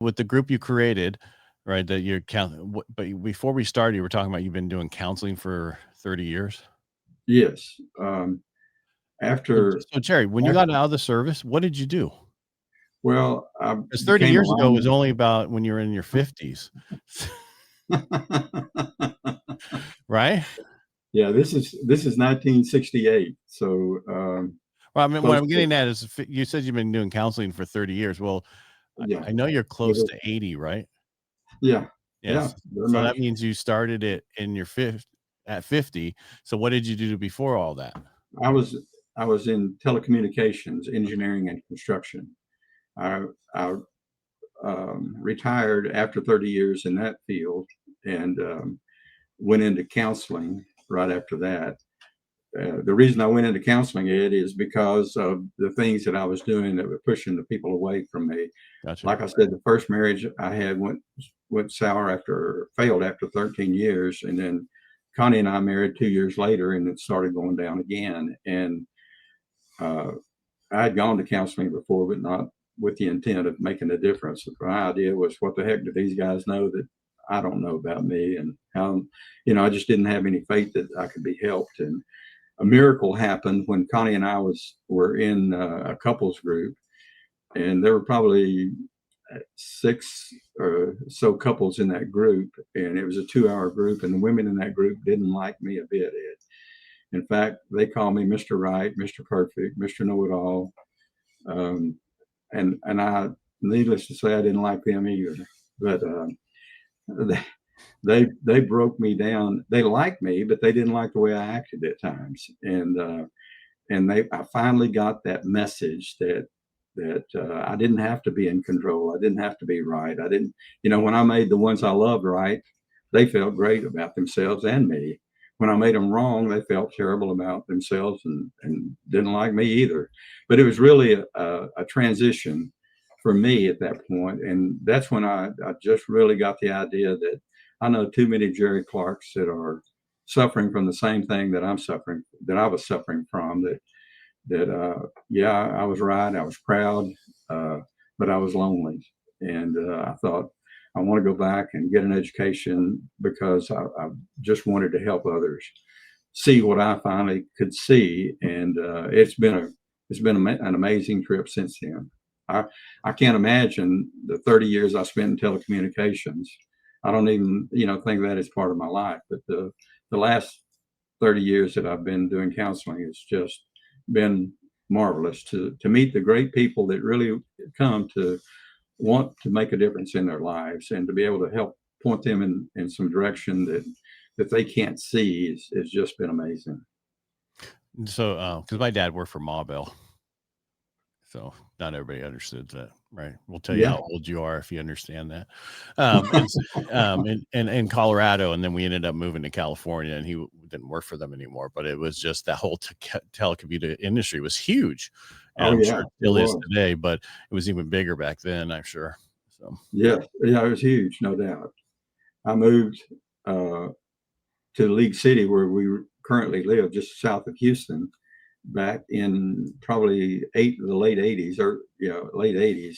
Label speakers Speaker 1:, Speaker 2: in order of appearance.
Speaker 1: with the group you created, right? That you're but before we started, you were talking about you've been doing counseling for 30 years.
Speaker 2: Yes.
Speaker 1: So,
Speaker 2: After,
Speaker 1: so Jerry, when you
Speaker 2: after,
Speaker 1: got out of the service, what did you do?
Speaker 2: well, I
Speaker 1: Because 30
Speaker 2: became a
Speaker 1: years ago was
Speaker 2: lineman.
Speaker 1: only about when you were in your 50s, right?
Speaker 2: Yeah, this is 1968. So
Speaker 1: Well, I mean, what
Speaker 2: close
Speaker 1: I'm
Speaker 2: to,
Speaker 1: getting at is you said you've been doing counseling for 30 years. Well,
Speaker 2: yeah,
Speaker 1: I know you're close
Speaker 2: over-
Speaker 1: to 80, right?
Speaker 2: yeah, yeah,
Speaker 1: Yes.
Speaker 2: very
Speaker 1: So that
Speaker 2: much.
Speaker 1: means you started it in your at 50. So what did you do before all that?
Speaker 2: I was I was in telecommunications, engineering, and construction. I retired after 30 years in that field, and went into counseling right after that. The reason I went into counseling, Ed, is because of the things that I was doing that were pushing the people away from me.
Speaker 1: Gotcha.
Speaker 2: Like I said, the first marriage I had went sour failed after 13 years, and then Connie and I married 2 years later, and it started going down again. And uh, I had gone to counseling before, but not with the intent of making a difference. My idea was, what the heck do these guys know that I don't know about me? And how, I just didn't have any faith that I could be helped. And a miracle happened when Connie and I were in a couples group, and there were probably six or so couples in that group, and it was a 2-hour group, and the women in that group didn't like me a bit, Ed. In fact, they called me Mr. Right, Mr. Perfect, Mr. Know-It-All, um, and I, needless to say, I didn't like them either. But they, they broke me down. They liked me, but they didn't like the way I acted at times, and I finally got that message that I didn't have to be in control. I didn't have to be right. I didn't, when I made the ones I loved right, they felt great about themselves and me. When I made them wrong, they felt terrible about themselves and didn't like me either. But it was really a transition for me at that point. And that's when I just really got the idea that I know too many Jerry Clarks that are suffering from the same thing that I was suffering from, yeah, I was right. I was proud, uh, but I was lonely. And I thought, I want to go back and get an education because I just wanted to help others see what I finally could see. And it's been an amazing trip since then. I, I can't imagine the 30 years I spent in telecommunications. I don't even, think that is part of my life. But the last 30 years that I've been doing counseling has just been marvelous to meet the great people that really come to want to make a difference in their lives, and to be able to help point them in some direction that they can't see is just been amazing.
Speaker 1: So, because my dad worked for Ma Bell, so not everybody understood that, right? We'll tell you
Speaker 2: Yeah.
Speaker 1: how old you are if you understand that. In Colorado, and then we ended up moving to California, and he didn't work for them anymore. But it was just that whole telecommuter industry was huge, and
Speaker 2: Oh
Speaker 1: I'm
Speaker 2: yeah,
Speaker 1: sure it
Speaker 2: it
Speaker 1: still is
Speaker 2: was.
Speaker 1: today, but it was even bigger back then, I'm sure. So
Speaker 2: Yeah, yeah, it was huge, no doubt. I moved uh, to League City, where we currently live, just south of Houston, back in probably the late '80s, or late '80s.